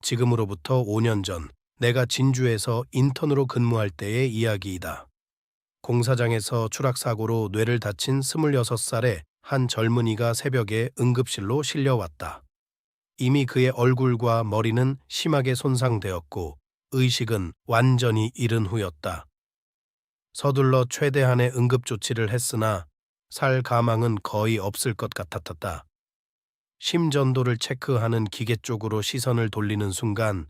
지금으로부터 5년 전 내가 진주에서 인턴으로 근무할 때의 이야기이다. 공사장에서 추락사고로 뇌를 다친 26살의 한 젊은이가 새벽에 응급실로 실려왔다. 이미 그의 얼굴과 머리는 심하게 손상되었고 의식은 완전히 잃은 후였다. 서둘러 최대한의 응급조치를 했으나 살 가망은 거의 없을 것 같았다. 심전도를 체크하는 기계 쪽으로 시선을 돌리는 순간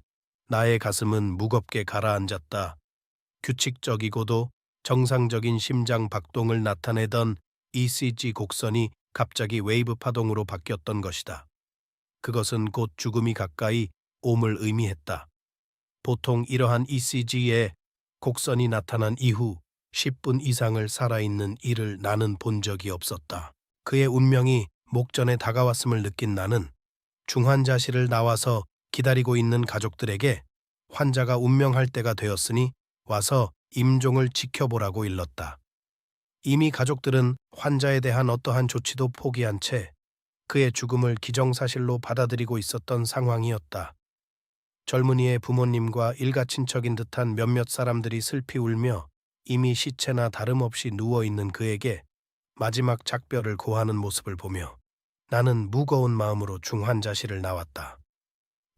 나의 가슴은 무겁게 가라앉았다. 규칙적이고도 정상적인 심장 박동을 나타내던 ECG 곡선이 갑자기 웨이브 파동으로 바뀌었던 것이다. 그것은 곧 죽음이 가까이 옴을 의미했다. 보통 이러한 ECG에 곡선이 나타난 이후 10분 이상을 살아있는 이를 나는 본 적이 없었다. 그의 운명이 목전에 다가왔음을 느낀 나는 중환자실을 나와서 기다리고 있는 가족들에게 환자가 운명할 때가 되었으니 와서 임종을 지켜보라고 일렀다. 이미 가족들은 환자에 대한 어떠한 조치도 포기한 채 그의 죽음을 기정사실로 받아들이고 있었던 상황이었다. 젊은이의 부모님과 일가 친척인 듯한 몇몇 사람들이 슬피 울며 이미 시체나 다름없이 누워있는 그에게 마지막 작별을 고하는 모습을 보며 나는 무거운 마음으로 중환자실을 나왔다.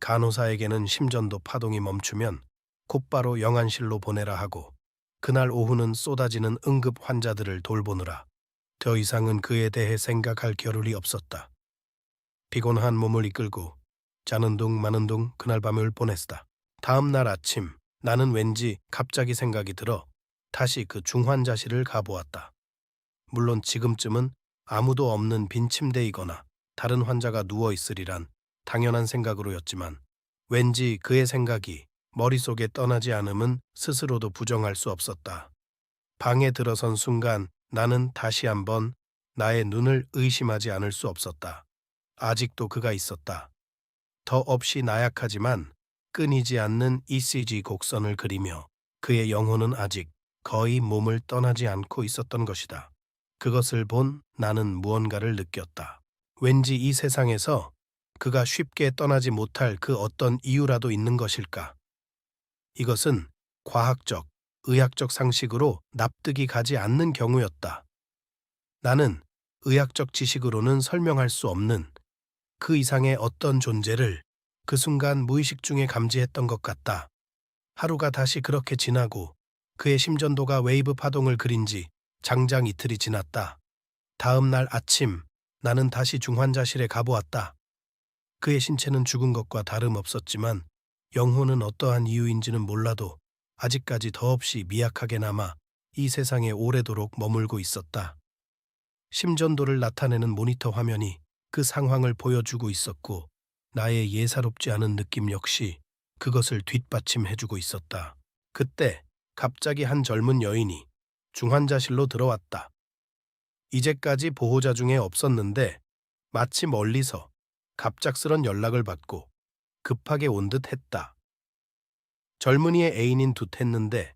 간호사에게는 심전도 파동이 멈추면 곧바로 영안실로 보내라 하고 그날 오후는 쏟아지는 응급 환자들을 돌보느라 더 이상은 그에 대해 생각할 겨를이 없었다. 피곤한 몸을 이끌고 자는 둥 마는 둥 그날 밤을 보냈다. 다음 날 아침 나는 왠지 갑자기 생각이 들어 다시 그 중환자실을 가보았다. 물론 지금쯤은 아무도 없는 빈 침대이거나 다른 환자가 누워있으리란 당연한 생각으로였지만 왠지 그의 생각이 머릿속에 떠나지 않음은 스스로도 부정할 수 없었다. 방에 들어선 순간 나는 다시 한번 나의 눈을 의심하지 않을 수 없었다. 아직도 그가 있었다. 더 없이 나약하지만 끊이지 않는 ECG 곡선을 그리며 그의 영혼은 아직 거의 몸을 떠나지 않고 있었던 것이다. 그것을 본 나는 무언가를 느꼈다. 왠지 이 세상에서 그가 쉽게 떠나지 못할 그 어떤 이유라도 있는 것일까? 이것은 과학적, 의학적 상식으로 납득이 가지 않는 경우였다. 나는 의학적 지식으로는 설명할 수 없는 그 이상의 어떤 존재를 그 순간 무의식 중에 감지했던 것 같다. 하루가 다시 그렇게 지나고 그의 심전도가 웨이브 파동을 그린 지 장장 이틀이 지났다. 다음 날 아침 나는 다시 중환자실에 가보았다. 그의 신체는 죽은 것과 다름없었지만 영혼은 어떠한 이유인지는 몰라도 아직까지 더없이 미약하게 남아 이 세상에 오래도록 머물고 있었다. 심전도를 나타내는 모니터 화면이 그 상황을 보여주고 있었고 나의 예사롭지 않은 느낌 역시 그것을 뒷받침해주고 있었다. 그때 갑자기 한 젊은 여인이 중환자실로 들어왔다. 이제까지 보호자 중에 없었는데 마치 멀리서 갑작스런 연락을 받고 급하게 온 듯 했다. 젊은이의 애인인 듯 했는데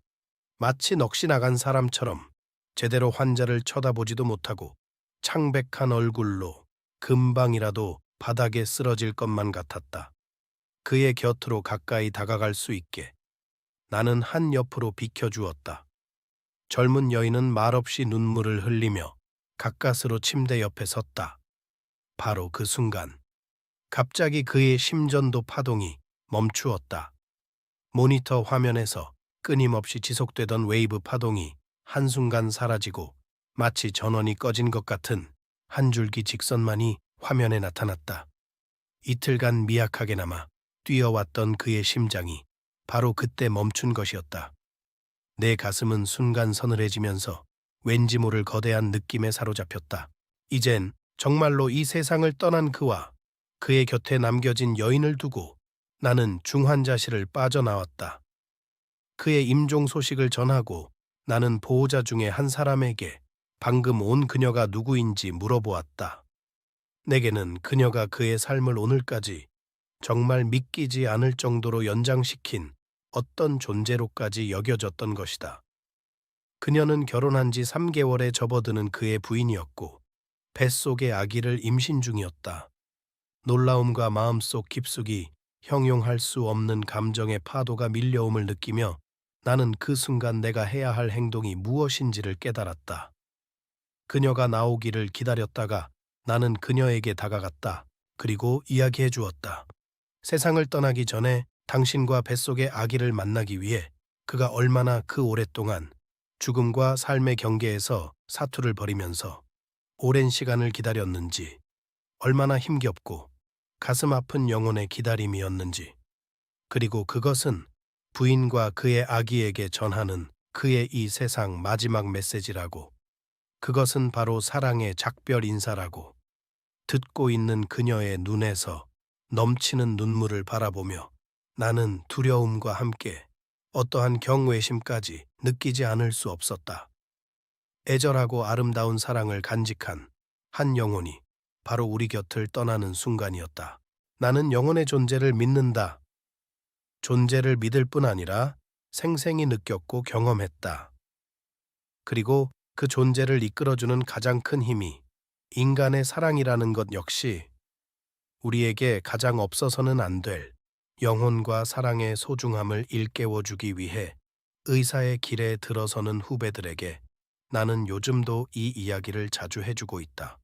마치 넋이 나간 사람처럼 제대로 환자를 쳐다보지도 못하고 창백한 얼굴로 금방이라도 바닥에 쓰러질 것만 같았다. 그의 곁으로 가까이 다가갈 수 있게 나는 한 옆으로 비켜주었다. 젊은 여인은 말없이 눈물을 흘리며 가까스로 침대 옆에 섰다. 바로 그 순간 갑자기 그의 심전도 파동이 멈추었다. 모니터 화면에서 끊임없이 지속되던 웨이브 파동이 한순간 사라지고 마치 전원이 꺼진 것 같은 한 줄기 직선만이 화면에 나타났다. 이틀간 미약하게 남아 뛰어왔던 그의 심장이 바로 그때 멈춘 것이었다. 내 가슴은 순간 서늘해지면서 왠지 모를 거대한 느낌에 사로잡혔다. 이젠 정말로 이 세상을 떠난 그와 그의 곁에 남겨진 여인을 두고 나는 중환자실을 빠져나왔다. 그의 임종 소식을 전하고 나는 보호자 중에 한 사람에게 방금 온 그녀가 누구인지 물어보았다. 내게는 그녀가 그의 삶을 오늘까지 정말 믿기지 않을 정도로 연장시킨 어떤 존재로까지 여겨졌던 것이다. 그녀는 결혼한 지 3개월에 접어드는 그의 부인이었고 뱃속의 아기를 임신 중이었다. 놀라움과 마음속 깊숙이 형용할 수 없는 감정의 파도가 밀려옴을 느끼며 나는 그 순간 내가 해야 할 행동이 무엇인지를 깨달았다. 그녀가 나오기를 기다렸다가 나는 그녀에게 다가갔다. 그리고 이야기해 주었다. 세상을 떠나기 전에 당신과 뱃속의 아기를 만나기 위해 그가 얼마나 그 오랫동안 죽음과 삶의 경계에서 사투를 벌이면서 오랜 시간을 기다렸는지, 얼마나 힘겹고 가슴 아픈 영혼의 기다림이었는지, 그리고 그것은 부인과 그의 아기에게 전하는 그의 이 세상 마지막 메시지라고, 그것은 바로 사랑의 작별 인사라고, 듣고 있는 그녀의 눈에서 넘치는 눈물을 바라보며 나는 두려움과 함께 어떠한 경외심까지 느끼지 않을 수 없었다. 애절하고 아름다운 사랑을 간직한 한 영혼이 바로 우리 곁을 떠나는 순간이었다. 나는 영혼의 존재를 믿는다. 존재를 믿을 뿐 아니라 생생히 느꼈고 경험했다. 그리고 그 존재를 이끌어주는 가장 큰 힘이 인간의 사랑이라는 것 역시 우리에게 가장 없어서는 안 될 영혼과 사랑의 소중함을 일깨워주기 위해 의사의 길에 들어서는 후배들에게 나는 요즘도 이 이야기를 자주 해주고 있다.